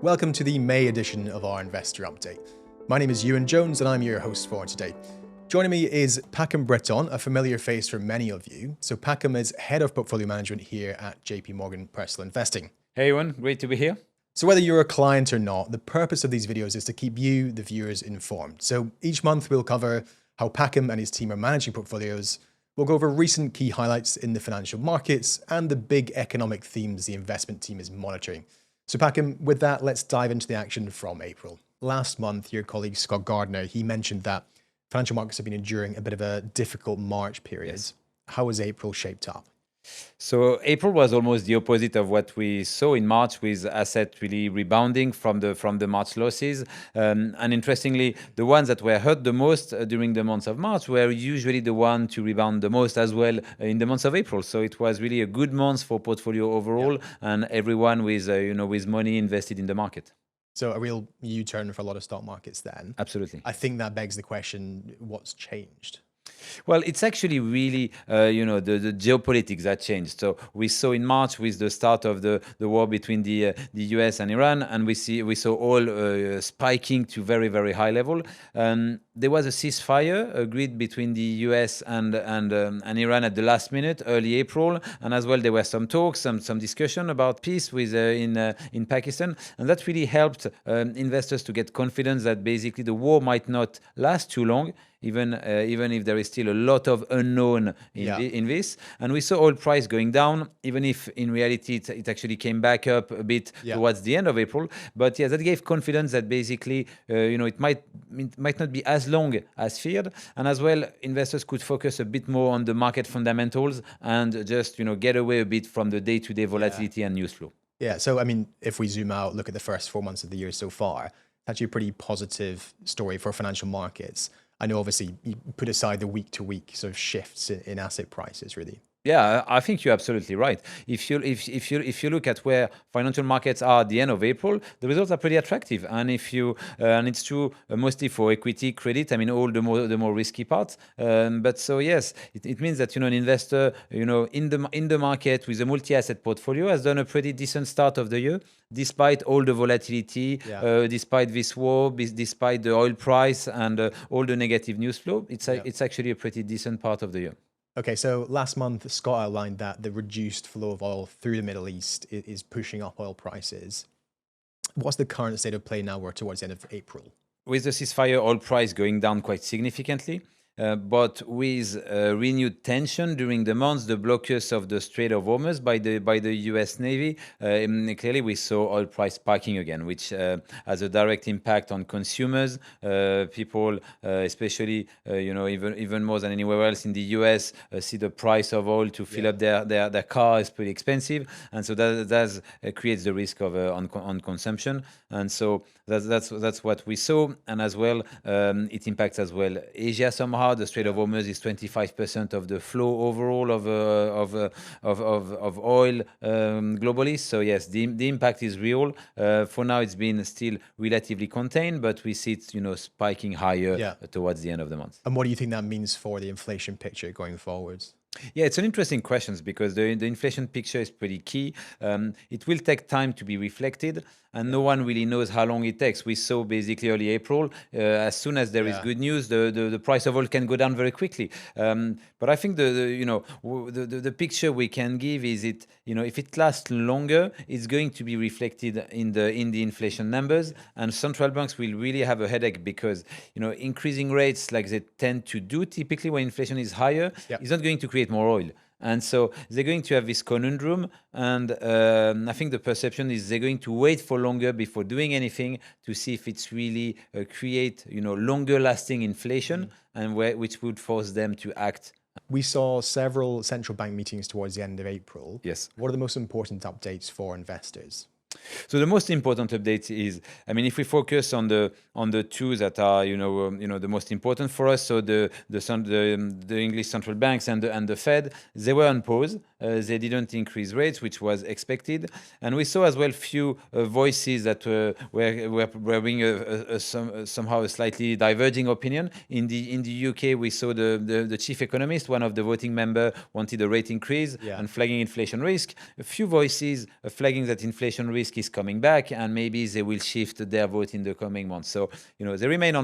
Welcome to the May edition of our Investor Update. My name is Ewan Jones and I'm your host for today. Joining me is Pacome Breton, a familiar face for many of you. So Pacome is Head of Portfolio Management here at JP Morgan Personal Investing. Hey Ewan, great to be here. So whether you're a client or not, the purpose of these videos is to keep you, the viewers, informed. So each month we'll cover how Pacome and his team are managing portfolios. We'll go over recent key highlights in the financial markets and the big economic themes the investment team is monitoring. So Pacome, with that, let's dive into the action from April. Last month, your colleague Scott Gardner, he mentioned that financial markets have been enduring a bit of a difficult March period. Yes. How has April shaped up? So April was almost the opposite of what we saw in March, with assets really rebounding from the March losses. And interestingly, the ones that were hurt the most during the month of March were usually the ones to rebound the most as well in the month of April. So it was really a good month for portfolio overall, and everyone with with money invested in the market. So a real U-turn for a lot of stock markets then. Absolutely. I think that begs the question, what's changed? Well, it's actually really, the geopolitics that changed. So we saw in March with the start of the war between the US and Iran, and we saw oil spiking to very, very high level. There was a ceasefire agreed between the US and Iran at the last minute, early April, and as well there were some talks, some discussion about peace with in Pakistan, and that really helped investors to get confidence that basically the war might not last too long. Even if there is still a lot of unknown in this. And we saw oil price going down, even if in reality it actually came back up a bit towards the end of April. But yeah, that gave confidence that basically, it might not be as long as feared. And as well, investors could focus a bit more on the market fundamentals and just, get away a bit from the day-to-day volatility and news flow. Yeah, so I mean, if we zoom out, look at the first 4 months of the year so far, actually a pretty positive story for financial markets. I know obviously you put aside the week-to-week sort of shifts in asset prices, really. Yeah, I think you're absolutely right. If you look at where financial markets are at the end of April, the results are pretty attractive. And and it's true mostly for equity, credit. I mean, all the more risky parts. But so yes, it means that an investor in the market with a multi-asset portfolio has done a pretty decent start of the year, despite all the volatility, despite this war, despite the oil price and all the negative news flow. It's actually a pretty decent part of the year. Okay, so last month, Scott outlined that the reduced flow of oil through the Middle East is pushing up oil prices. What's the current state of play now? We're towards the end of April. With the ceasefire, oil price going down quite significantly. But with renewed tension during the months, the blockage of the Strait of Hormuz by the U.S. Navy, clearly we saw oil price spiking again, which has a direct impact on consumers. People, especially even more than anywhere else in the U.S., see the price of oil to fill up their car is pretty expensive, and so that creates the risk of on consumption. And so that's what we saw, and as well it impacts as well Asia somehow. The Strait of Hormuz is 25% of the flow overall of oil globally. So yes, the impact is real. For now, it's been still relatively contained, but we see it spiking higher towards the end of the month. And what do you think that means for the inflation picture going forwards? Yeah, it's an interesting question because the inflation picture is pretty key. It will take time to be reflected, and no one really knows how long it takes. We saw basically early April, as soon as there is good news, the price of oil can go down very quickly. But I think the picture we can give is if it lasts longer, it's going to be reflected in the inflation numbers, and central banks will really have a headache because increasing rates like they tend to do typically when inflation is higher is not going to create more oil. And so they're going to have this conundrum, and I think the perception is they're going to wait for longer before doing anything to see if it's really create longer lasting inflation, and which would force them to act. We saw several central bank meetings towards the end of April. Yes. What are the most important updates for investors? So the most important update is, if we focus on the two that are, the most important for us, so the English central banks and the Fed, they were on pause. They didn't increase rates, which was expected, and we saw as well few voices that were bringing somehow a slightly diverging opinion. In the UK, we saw the chief economist, one of the voting member, wanted a rate increase and flagging inflation risk. A few voices flagging that inflation risk risk is coming back, and maybe they will shift their vote in the coming months. So, they remain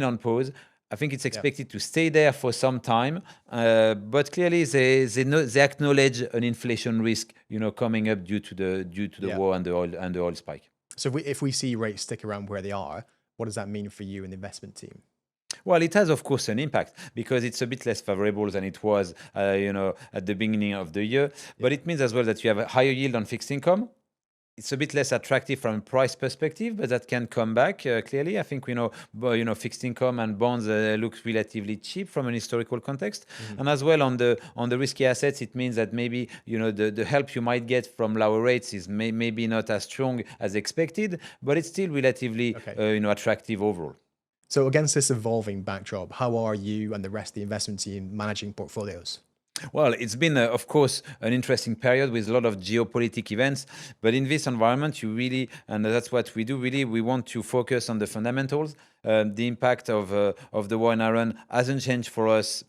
on pause. I think it's expected to stay there for some time, but clearly they acknowledge an inflation risk, coming up due to the war and the oil spike. So if we see rates stick around where they are, what does that mean for you and the investment team? Well, it has, of course, an impact because it's a bit less favorable than it was, at the beginning of the year. But it means as well that you have a higher yield on fixed income. It's a bit less attractive from a price perspective, but that can come back clearly. I think we know, fixed income and bonds look relatively cheap from an historical context. And as well on the risky assets, it means that maybe the help you might get from lower rates is maybe not as strong as expected, but it's still relatively attractive overall. So against this evolving backdrop, how are you and the rest of the investment team managing portfolios? Well, it's been, of course, an interesting period with a lot of geopolitical events. But in this environment, you really, and that's what we do, really, we want to focus on the fundamentals. The impact of the war in Iran hasn't changed for us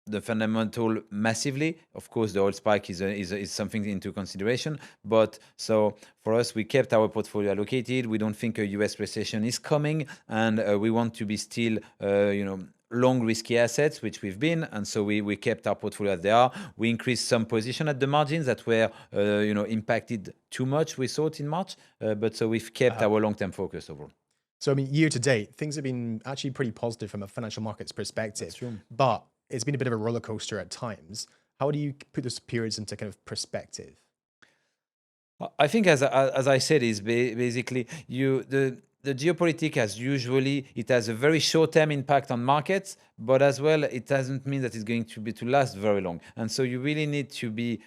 the fundamental massively. Of course, the oil spike is something into consideration. But so for us, we kept our portfolio allocated. We don't think a US recession is coming. And we want to be still, long risky assets, which we've been, and so we kept our portfolio as they are. We increased some position at the margins that were impacted too much, we thought, in March, but so we've kept our long-term focus overall. So I mean, year to date, things have been actually pretty positive from a financial markets perspective. That's true. But it's been a bit of a roller coaster at times. How do you put those periods into kind of perspective? I think, as I said, is basically the geopolitics has a very short-term impact on markets, but as well, it doesn't mean that it's going to last very long. And so you really need to be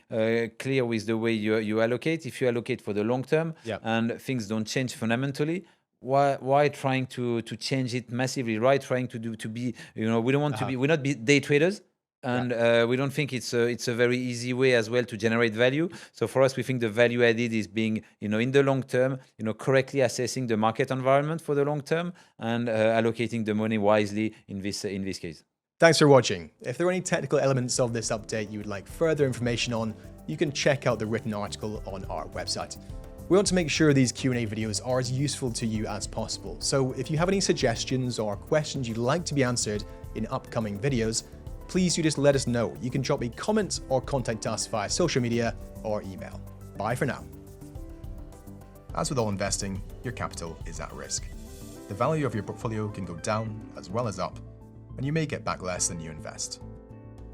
clear with the way you allocate. If you allocate for the long term and things don't change fundamentally, why trying to change it massively? Right? Trying to be, we don't want to be, we're not day traders. And we don't think it's a very easy way as well to generate value. So for us, we think the value added is being, in the long term, correctly assessing the market environment for the long term and allocating the money wisely in this case. Thanks for watching. If there are any technical elements of this update you would like further information on, you can check out the written article on our website. We want to make sure these Q&A videos are as useful to you as possible. So if you have any suggestions or questions you'd like to be answered in upcoming videos, please do just let us know. You can drop a comment or contact us via social media or email. Bye for now. As with all investing, your capital is at risk. The value of your portfolio can go down as well as up, and you may get back less than you invest.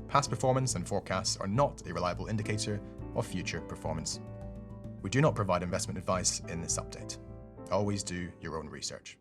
Past performance and forecasts are not a reliable indicator of future performance. We do not provide investment advice in this update. Always do your own research.